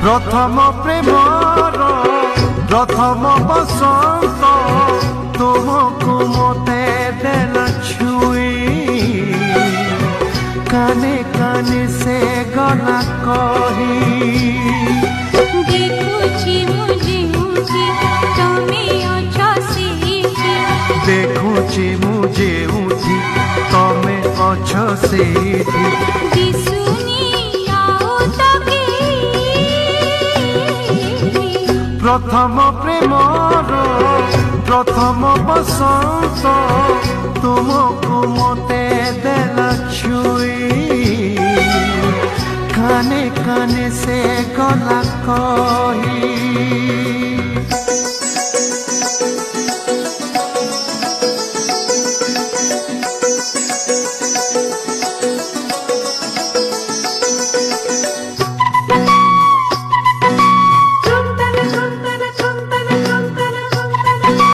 प्रथम प्रेमर प्रथम बसंत तुमको मते देला छुई काने काने से गला कही देखुची मुझे मुझे तमे अच्छा सीखी देखुची मुझे मुझे तमे अच्छा सीखी प्रथम प्रेमर प्रथम बसंत तुमको मते देला छुई काने काने से गला कही।